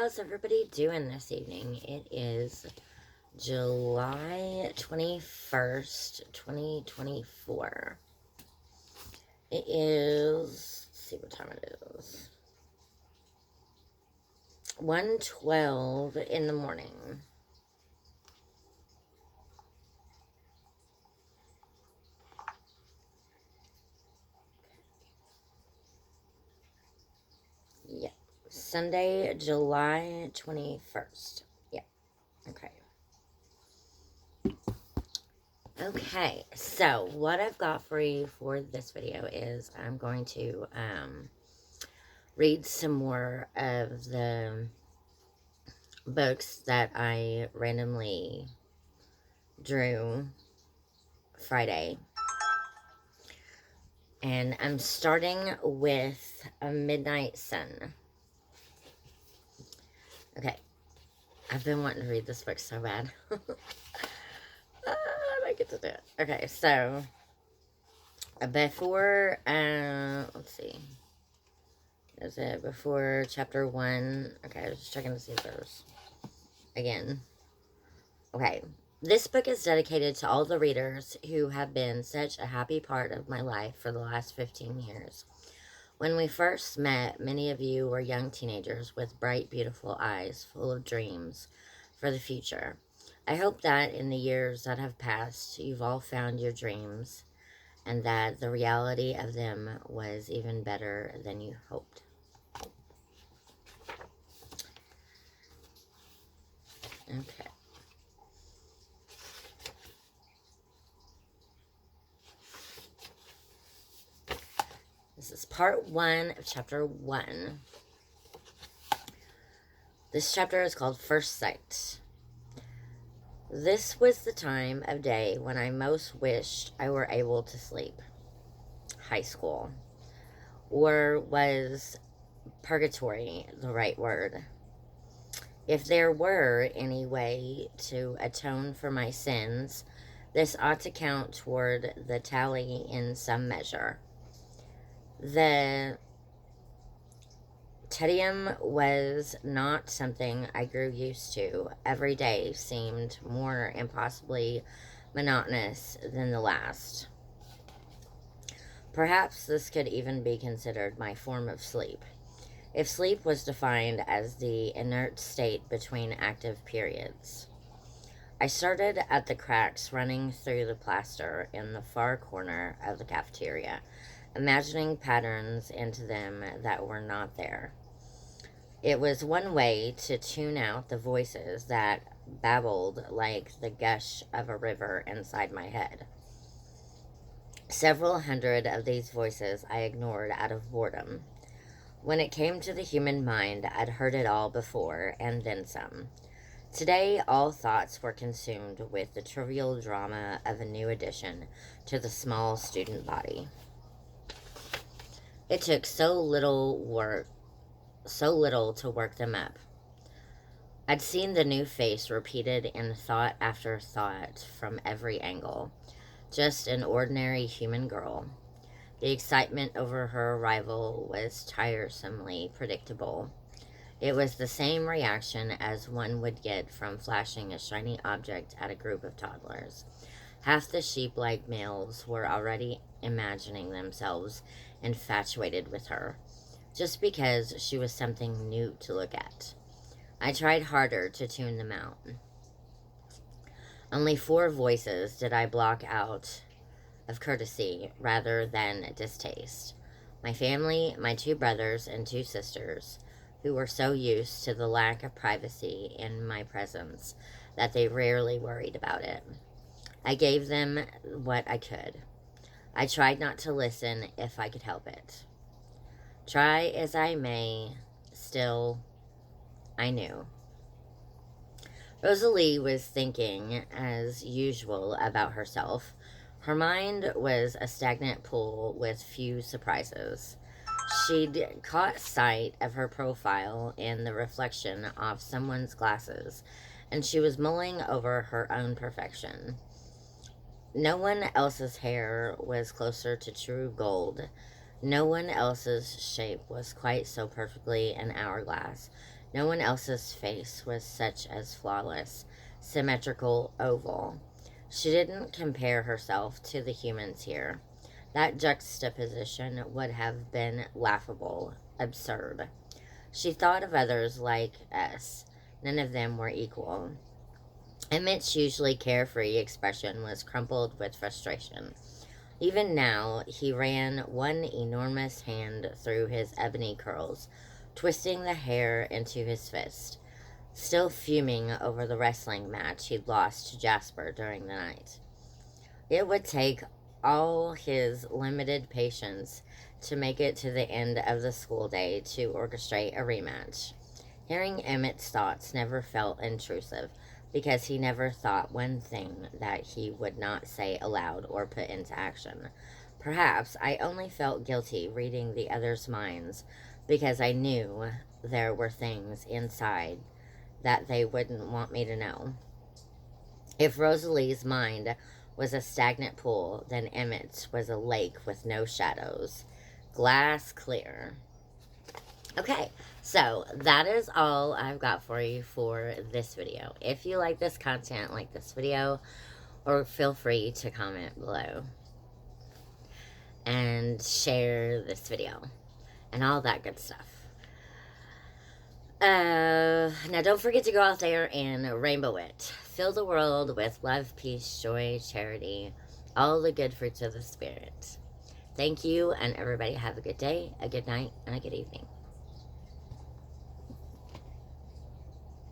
how's everybody doing this evening? It is July 21st, 2024. It is, let's see what time it is. 1:12 in the morning. Yeah. Sunday, July 21st. Yeah. Okay. Okay, so what I've got for you for this video is I'm going to read some more of the books that I randomly drew Friday. And I'm starting with A Midnight Sun. Okay, I've been wanting to read this book so bad. I get to do it. Okay, so before, let's see. Is it before chapter 1? Okay, I was just checking to see if there's, again. Okay, this book is dedicated to all the readers who have been such a happy part of my life for the last 15 years. When we first met, many of you were young teenagers with bright, beautiful eyes full of dreams for the future. I hope that in the years that have passed, you've all found your dreams and that the reality of them was even better than you hoped. Okay. This is part 1 of chapter 1. This chapter is called First Sight. This was the time of day when I most wished I were able to sleep. High school. Or was purgatory the right word? If there were any way to atone for my sins, this ought to count toward the tally in some measure. The Tedium was not something I grew used to. Every day seemed more impossibly monotonous than the last. Perhaps this could even be considered my form of sleep, if sleep was defined as the inert state between active periods. I started at the cracks running through the plaster in the far corner of the cafeteria, imagining patterns into them that were not there. It was one way to tune out the voices that babbled like the gush of a river inside my head. Several hundred of these voices I ignored out of boredom. When it came to the human mind, I'd heard it all before, and then some. Today, all thoughts were consumed with the trivial drama of a new addition to the small student body. It took so little to work them up. I'd seen the new face repeated in thought after thought from every angle. Just an ordinary human girl. The excitement over her arrival was tiresomely predictable. It was the same reaction as one would get from flashing a shiny object at a group of toddlers. Half the sheep-like males were already imagining themselves infatuated with her, just because she was something new to look at. I tried harder to tune them out. Only 4 voices did I block out of courtesy rather than distaste. My family, my 2 brothers and 2 sisters, who were so used to the lack of privacy in my presence that they rarely worried about it. I gave them what I could. I tried not to listen if I could help it. Try as I may, still, I knew. Rosalie was thinking, as usual, about herself. Her mind was a stagnant pool with few surprises. She'd caught sight of her profile in the reflection of someone's glasses, and she was mulling over her own perfection. No one else's hair was closer to true gold. No one else's shape was quite so perfectly an hourglass. No one else's face was such as flawless, symmetrical oval. She didn't compare herself to the humans here. That juxtaposition would have been laughable, absurd. She thought of others like us. None of them were equal. Emmett's usually carefree expression was crumpled with frustration. Even now, he ran one enormous hand through his ebony curls, twisting the hair into his fist, still fuming over the wrestling match he'd lost to Jasper during the night. It would take all his limited patience to make it to the end of the school day to orchestrate a rematch. Hearing Emmett's thoughts never felt intrusive because he never thought one thing that he would not say aloud or put into action. Perhaps I only felt guilty reading the others' minds because I knew there were things inside that they wouldn't want me to know. If Rosalie's mind was a stagnant pool, then Emmett's was a lake with no shadows. Glass clear. Okay, so that is all I've got for you for this video. If you like this content, like this video, or feel free to comment below and share this video and all that good stuff. Now don't forget to go out there and rainbow it. Fill the world with love, peace, joy, charity, all the good fruits of the Spirit. Thank you, and everybody have a good day, a good night, and a good evening.